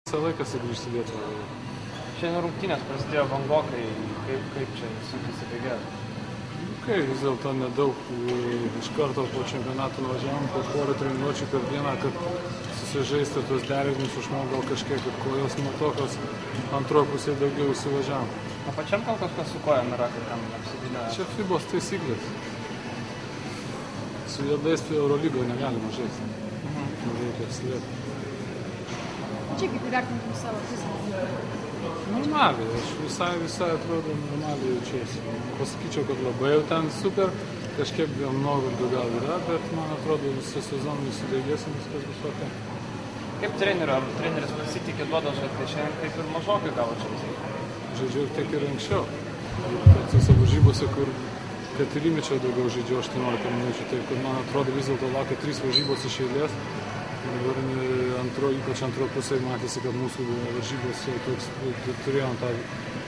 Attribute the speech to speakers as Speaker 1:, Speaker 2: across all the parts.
Speaker 1: Visą laiką sugrįžti Lietuvą.
Speaker 2: Šiandien rungtynės prasidėjo vangokai, kaip čia sunkiai įsibėgėti?
Speaker 1: Vis dėlto nedaug iš karto po čempionato nuvažiavom, po porą treniruočių per dieną, kad susižaisti tuos derinius, išmokau gal kažkiek, kad kojos nutokios, antroje pusėje daugiau įsivažiavom.
Speaker 2: O pačiam gal kažkas su kojom yra, kad ten apsidinė?
Speaker 1: Čia FIBOS taisyklės. Su juodais Eurolygoje negalima žaisti. Reikia slėpti.
Speaker 3: Čia kaip įvertintum savo fiziką?
Speaker 1: Normaliai, aš visai atrodo normaliai jaučiuosi. Pasakyčiau, kad labai jau ten super, kažkiek nuovargio gal yra, bet man atrodo visą sezoną įsidėgėsim, viskas bus ok.
Speaker 2: Kaip treneris pasitikė duodas, kad šiandien kaip ir mažokai gavo čia?
Speaker 1: Žaidžiau tiek ir anksčiau. Tose varžybose, kur Katerimičio daugiau žaidžiau 18 minučių, tai kur man atrodo vis dėlto laukia 3 varžybos iš eilės. Dabar ypač antroje pusėje matėsi, kad mūsų varžybos turėjom tą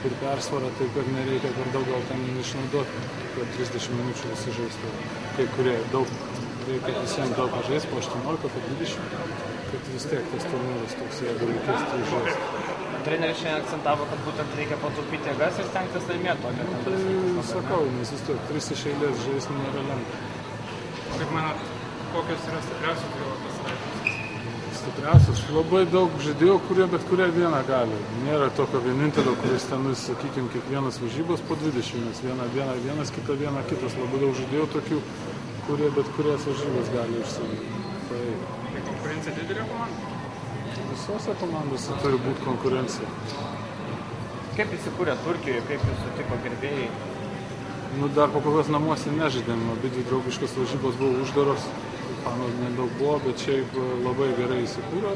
Speaker 1: ir persvarą, taip kad nereikia per daug gal ten išnaudoti, kad 30 minučių visi žaistų. Kai kurie daug, reikia visiems daug žaisti, po 18, po 20, kad vis tiek tas turnyras toks, jeigu reikės 3 žaisti.
Speaker 2: Treneris šiandien akcentavo, kad būtent reikia pataupyti jėgas ir stengtis laimėti.
Speaker 1: Tai sakau, nes vis tiek 3 iš eilės žaisti nėra lengva.
Speaker 2: Kaip manot, kokios yra stipriausios Europos sąjungos?
Speaker 1: Stipriausias. Labai daug žaidėjų, kurie bet kurią dieną gali. Nėra tokio vienintelio, kuris ten, sakykime, kiekvienas varžybos po 20, nes vieną dieną vienas, kitą dieną kitas. Labai daug žaidėjų tokių, kurie bet kurias varžybos gali išsivyti.
Speaker 2: Tai konkurencija didelė komanda?
Speaker 1: Visose komandose turi būti konkurencija.
Speaker 2: Kaip įsikūrė Turkijoje, kaip jūs sutiko gerbėjai?
Speaker 1: Dar po kokios namuose nežaidėm, abidvi draugiškos varžybos buvo uždaros. Fanų nedaug buvo, bet šiaip labai gerai įsikūrė.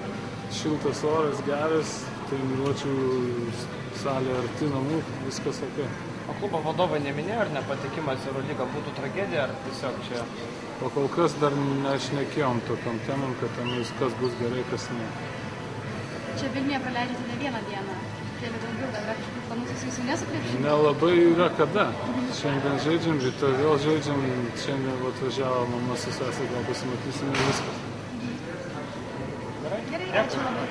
Speaker 1: Šiltas oras, geras, treniruočių salė arti namų, viskas ok.
Speaker 2: O klubo vadovai neminėjo, ar nepatekimas į Eurolygą būtų tragedija, ar tiesiog čia?
Speaker 1: O kol kas dar nešnekėjom tokiam temam, kad ten viskas bus gerai, kas ne.
Speaker 3: Čia Vilniuje praleidžiate ne vieną dieną. Kėlė daugiau, gal yra kažkokių planų susijusių ne su krepšiniu?
Speaker 1: Nelabai yra kada. Šiandien žaidžiam, rytoj vėl žaidžiam, šiandien atvažiavo mama su sesė, gal pasimatysim ir viskas.
Speaker 3: Gerai, ačiū labai.